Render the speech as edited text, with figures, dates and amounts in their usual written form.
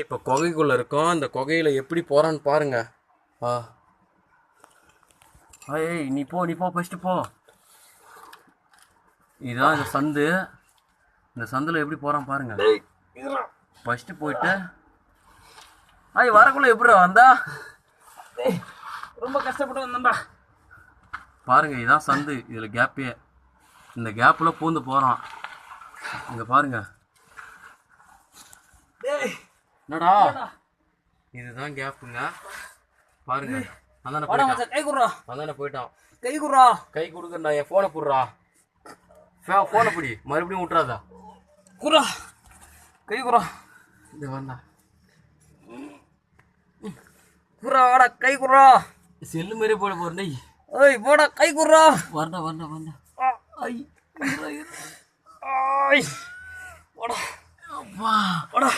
இப்போ குகைக்குள்ள இருக்கோம். இந்த குகையில எப்படி போறான்னு பாருங்க. ஏய் நீ போ ஃபர்ஸ்ட் போ. இதுதான் இந்த சந்து. இந்த சந்தில் எப்படி போறான் பாருங்க. ஃபர்ஸ்ட் போயிட்டு வரக்குள்ள எப்படி வந்தா? ரொம்ப கஷ்டப்பட்டு வந்தா பாருங்க. இதுதான் சந்து. இதுல கேப்பே. இந்த கேப்ல பூந்து போறான். இங்க பாருங்க. என்னடா இதுதான் கேப்புங்க. பாருங்க. அதானே போயிட்டான். கை குடுறா. அதானே போயிட்டான். கை குடுறா. கை கொடுக்குறா. என் போனை புடுறா. போனை பிடி. மறுபடியும் விட்டுறாதா. குறா. கை குறா. இது வேண்டா. குறா வாடா. கை குறா. செல்லு மாரி போட போறேன். ஏய் போடா. கை குறா. வரண்டா. ஐ ஐ போடா. அப்பா. போடா.